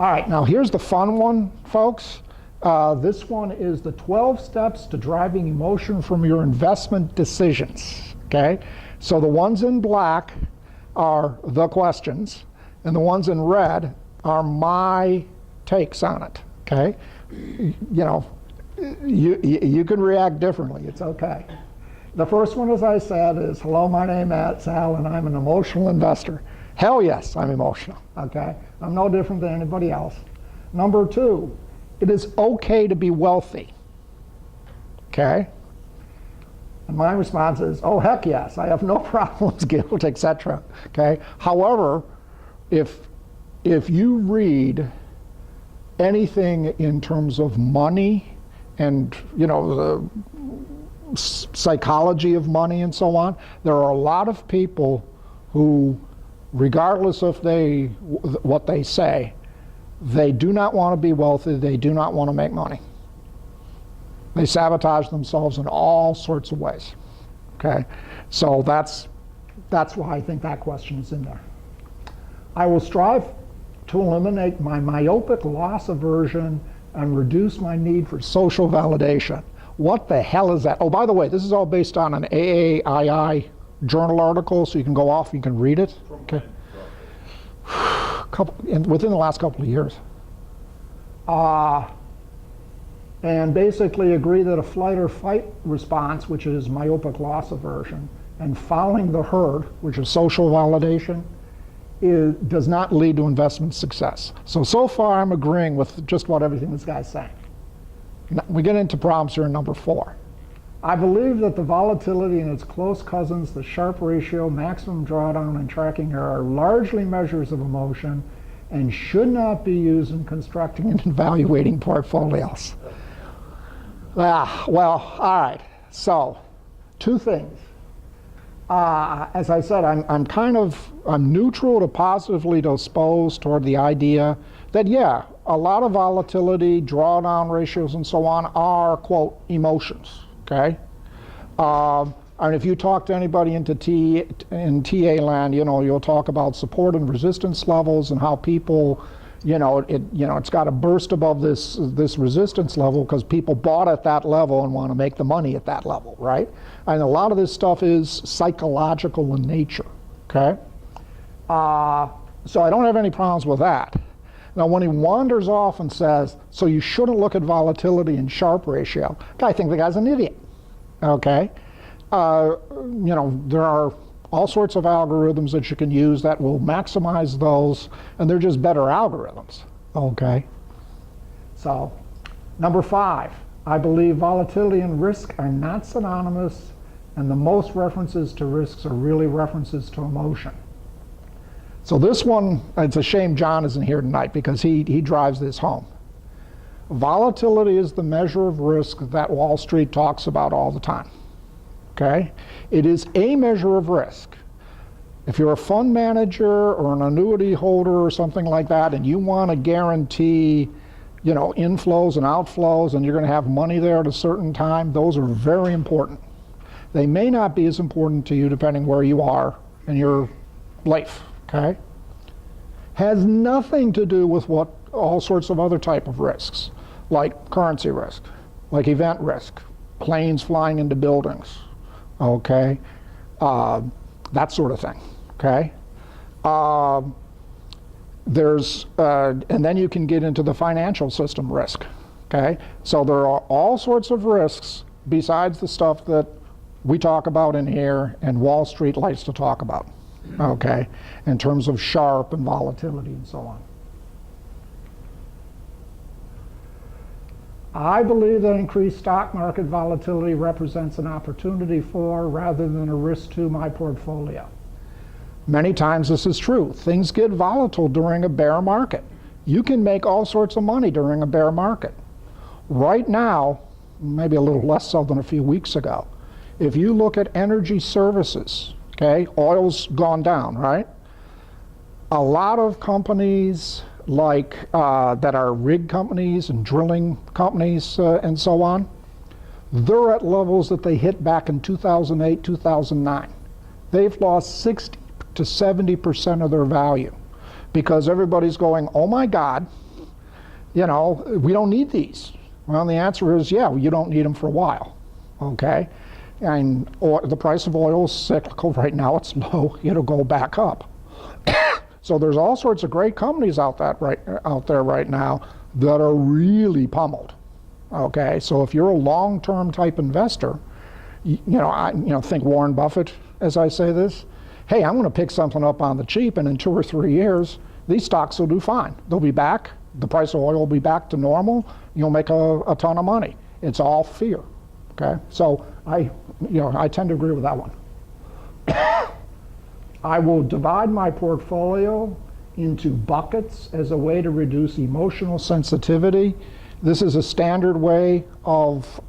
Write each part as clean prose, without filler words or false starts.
All right, now here's the fun one, folks. This one is the 12 steps to driving emotion from your investment decisions, okay? So the ones in black are the questions, and the ones in red are my takes on it, okay? You know, you can react differently, it's okay. The first one, as I said, is, hello, my name is Sal, and I'm an emotional investor. Hell yes, I'm emotional, okay? I'm no different than anybody else. Number two, it is okay to be wealthy, okay? And my response is, oh, heck yes, I have no problems, guilt, etc., okay? However, if you read anything in terms of money and, you know, the psychology of money and so on, there are a lot of people who, regardless of what they say, they do not want to be wealthy, they do not want to make money. They sabotage themselves in all sorts of ways, okay? So that's why I think that question is in there. I will strive to eliminate my myopic loss aversion and reduce my need for social validation. What the hell is that? Oh, by the way, this is all based on an AAII journal article, so you can go off, you can read it. Okay. Within the last couple of years. And basically agree that a flight or fight response, which is myopic loss aversion, and following the herd, which is social validation, does not lead to investment success. So far I'm agreeing with just about everything this guy's saying. Now, we get into problems here in number 4. I believe that the volatility and its close cousins, the Sharpe ratio, maximum drawdown, and tracking error are largely measures of emotion and should not be used in constructing and evaluating portfolios. Well, all right. So, 2 things. As I said, I'm neutral to positively disposed toward the idea that, yeah, a lot of volatility, drawdown ratios, and so on are, quote, emotions. Okay, and if you talk to anybody in TA land, you know, you'll talk about support and resistance levels and how people, it's got to burst above this resistance level because people bought at that level and want to make the money at that level, right? And a lot of this stuff is psychological in nature. Okay, so I don't have any problems with that. Now, when he wanders off and says, so you shouldn't look at volatility and Sharpe ratio, I think the guy's an idiot, okay? There are all sorts of algorithms that you can use that will maximize those, and they're just better algorithms, okay? So, number 5, I believe volatility and risk are not synonymous, and the most references to risks are really references to emotion. So this one, it's a shame John isn't here tonight because he drives this home. Volatility is the measure of risk that Wall Street talks about all the time, okay? It is a measure of risk. If you're a fund manager or an annuity holder or something like that and you want to guarantee, inflows and outflows and you're going to have money there at a certain time, those are very important. They may not be as important to you depending where you are in your life. Okay, has nothing to do with what all sorts of other type of risks, like currency risk, like event risk, planes flying into buildings, okay, that sort of thing. Okay, and then you can get into the financial system risk. Okay, so there are all sorts of risks besides the stuff that we talk about in here and Wall Street likes to talk about. Okay, in terms of Sharpe and volatility and so on. I believe that increased stock market volatility represents an opportunity for, rather than a risk to, my portfolio. Many times this is true. Things get volatile during a bear market. You can make all sorts of money during a bear market. Right now, maybe a little less so than a few weeks ago, if you look at energy services, okay, oil's gone down, right? A lot of companies like that are rig companies and drilling companies and so on, they're at levels that they hit back in 2008, 2009. They've lost 60 to 70% of their value because everybody's going, oh my God, you know, we don't need these. Well, the answer is, yeah, you don't need them for a while, okay? And the price of oil is cyclical. Right now it's low. It'll go back up. So there's all sorts of great companies out there right now that are really pummeled, okay? So if you're a long-term type investor, think Warren Buffett as I say this. Hey, I'm going to pick something up on the cheap, and in 2 or 3 years, these stocks will do fine. They'll be back. The price of oil will be back to normal. You'll make a ton of money. It's all fear. Okay, so I tend to agree with that one. I will divide my portfolio into buckets as a way to reduce emotional sensitivity. This is a standard way of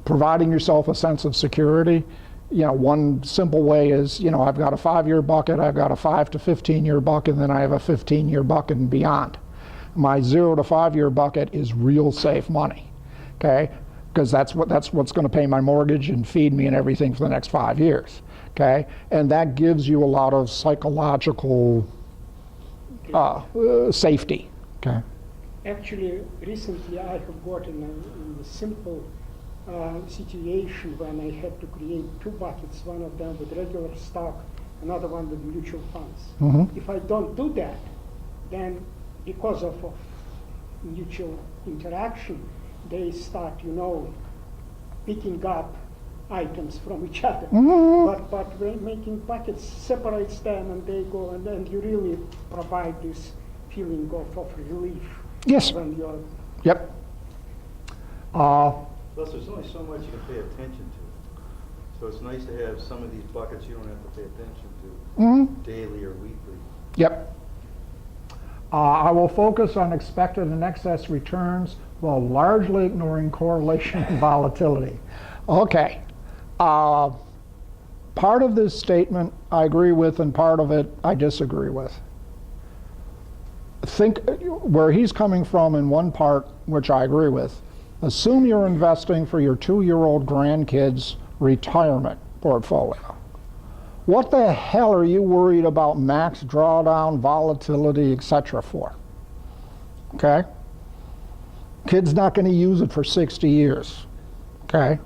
providing yourself a sense of security. One simple way is, I've got a 5-year bucket, I've got a 5 to 15-year bucket, and then I have a 15-year bucket and beyond. My 0 to 5-year bucket is real safe money, okay? Because that's what's going to pay my mortgage and feed me and everything for the next 5 years, okay? And that gives you a lot of psychological safety, okay? Actually, recently I have gotten in a simple situation when I had to create 2 buckets, one of them with regular stock, another one with mutual funds. Mm-hmm. If I don't do that, then because of mutual interaction, they start, picking up items from each other. Mm-hmm. But when making buckets separates them, and they go, and then you really provide this feeling of relief. Yes. When you're Yep. Plus, there's only so much you can pay attention to. So it's nice to have some of these buckets you don't have to pay attention to Mm-hmm. daily or weekly. Yep. I will focus on expected and excess returns while largely ignoring correlation and volatility. Okay. Part of this statement I agree with, and part of it I disagree with. Think where he's coming from in one part, which I agree with. Assume you're investing for your 2-year-old grandkids' retirement portfolio. What the hell are you worried about max drawdown, volatility, etc. for? Okay? Kid's not going to use it for 60 years. Okay?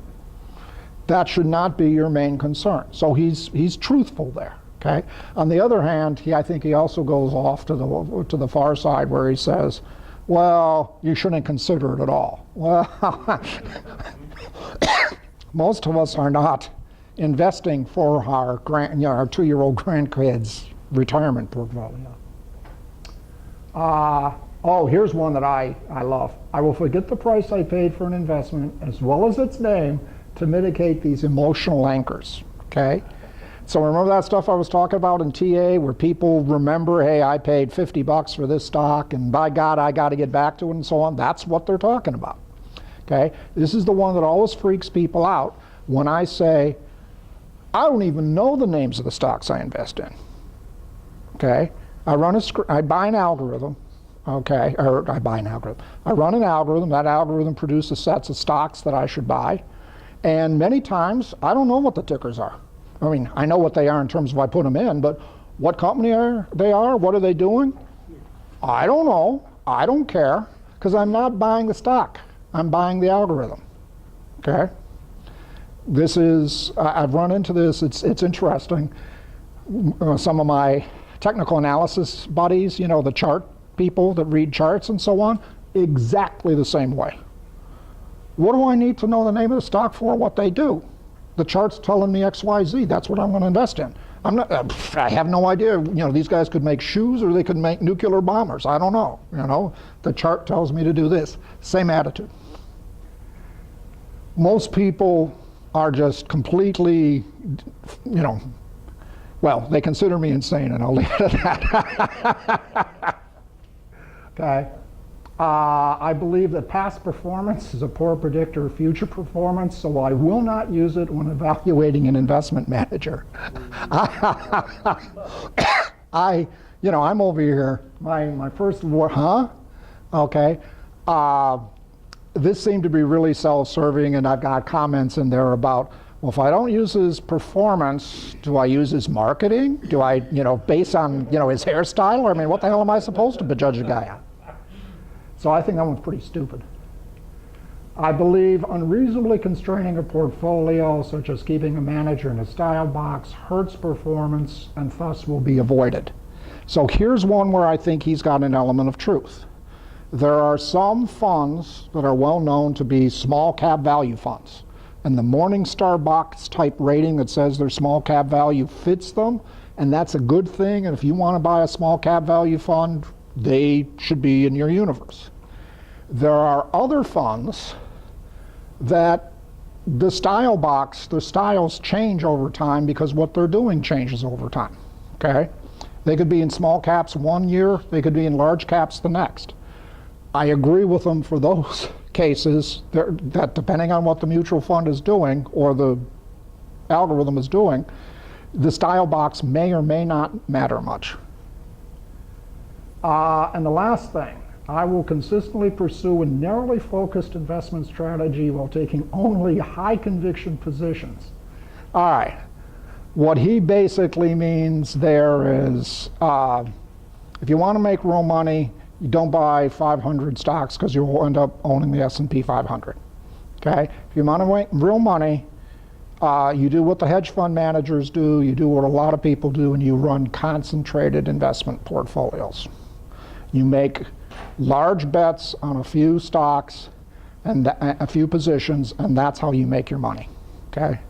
That should not be your main concern. So he's truthful there. Okay? On the other hand, I think he also goes off to the far side where he says, well, you shouldn't consider it at all. Well, most of us are not investing for our 2-year-old grandkids' retirement portfolio. Here's one that I love. I will forget the price I paid for an investment as well as its name to mitigate these emotional anchors. Okay? So remember that stuff I was talking about in TA where people remember, hey, I paid $50 for this stock and by God, I got to get back to it and so on. That's what they're talking about. Okay? This is the one that always freaks people out when I say, I don't even know the names of the stocks I invest in. Okay? I buy an algorithm. Okay? Or I buy an algorithm. I run an algorithm. That algorithm produces sets of stocks that I should buy. And many times, I don't know what the tickers are. I mean, I know what they are in terms of I put them in, but what company they are, what are they doing? I don't know. I don't care, because I'm not buying the stock. I'm buying the algorithm. Okay? This is, I've run into this, it's interesting. Some of my technical analysis buddies, the chart people that read charts and so on, exactly the same way. What do I need to know the name of the stock for, what they do? The chart's telling me XYZ, that's what I'm going to invest in. I have no idea, these guys could make shoes or they could make nuclear bombers, I don't know. The chart tells me to do this. Same attitude. Most people are just completely, well, they consider me insane, and I'll leave it at that. Okay. I believe that past performance is a poor predictor of future performance, so I will not use it when evaluating an investment manager. I'm over here, my first word, huh? Okay. This seemed to be really self-serving, and I've got comments in there about Well, if I don't use his performance, do I use his marketing? Do I, based on, his hairstyle? I mean, what the hell am I supposed to judge a guy on? So I think that one's pretty stupid. I believe unreasonably constraining a portfolio, such as keeping a manager in a style box, hurts performance and thus will be avoided. So here's one where I think he's got an element of truth. There are some funds that are well known to be small cap value funds. And the Morningstar box type rating that says their small cap value fits them, and that's a good thing. And if you want to buy a small cap value fund, they should be in your universe. There are other funds that the style box, the styles change over time because what they're doing changes over time, okay? They could be in small caps one year, they could be in large caps the next. I agree with them for those cases that depending on what the mutual fund is doing or the algorithm is doing, the style box may or may not matter much. And the last thing, I will consistently pursue a narrowly focused investment strategy while taking only high conviction positions. All right, what he basically means there is if you want to make real money, you don't buy 500 stocks because you'll end up owning the S&P 500. Okay? If you want to make real money, you do what the hedge fund managers do, you do what a lot of people do, and you run concentrated investment portfolios. You make large bets on a few stocks and a few positions, and that's how you make your money. Okay?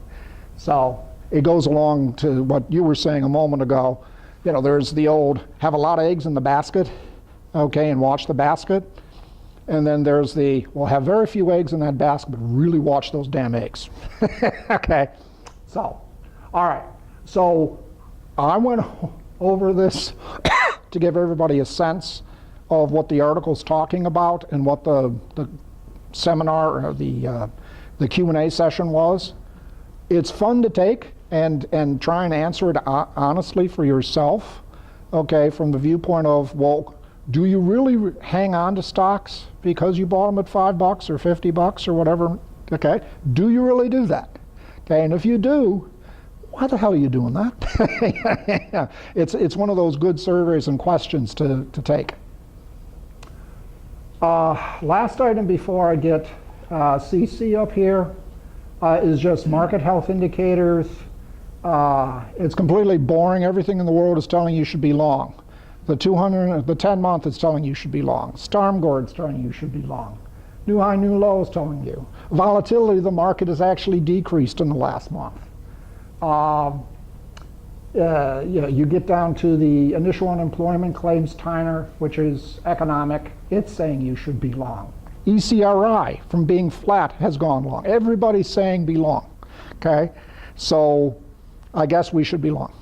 So it goes along to what you were saying a moment ago. There's the old have a lot of eggs in the basket, okay, and watch the basket. And then there's the, well, have very few eggs in that basket, but really watch those damn eggs. Okay, so, all right. So I went over this to give everybody a sense of what the article's talking about and what the seminar or the Q&A session was. It's fun to take and try and answer it honestly for yourself, okay, from the viewpoint of, well, do you really hang on to stocks because you bought them at $5 or $50 or whatever? Okay, do you really do that? Okay, and if you do, why the hell are you doing that? It's one of those good surveys and questions to take. Last item before I get CC up here is just market health indicators. It's completely boring. Everything in the world is telling you should be long. The 10-month is telling you should be long. Starmgord is telling you should be long. New high, new low is telling you. Volatility of the market has actually decreased in the last month. You get down to the initial unemployment claims Tyner, which is economic. It's saying you should be long. ECRI, from being flat, has gone long. Everybody's saying be long. Okay, so I guess we should be long.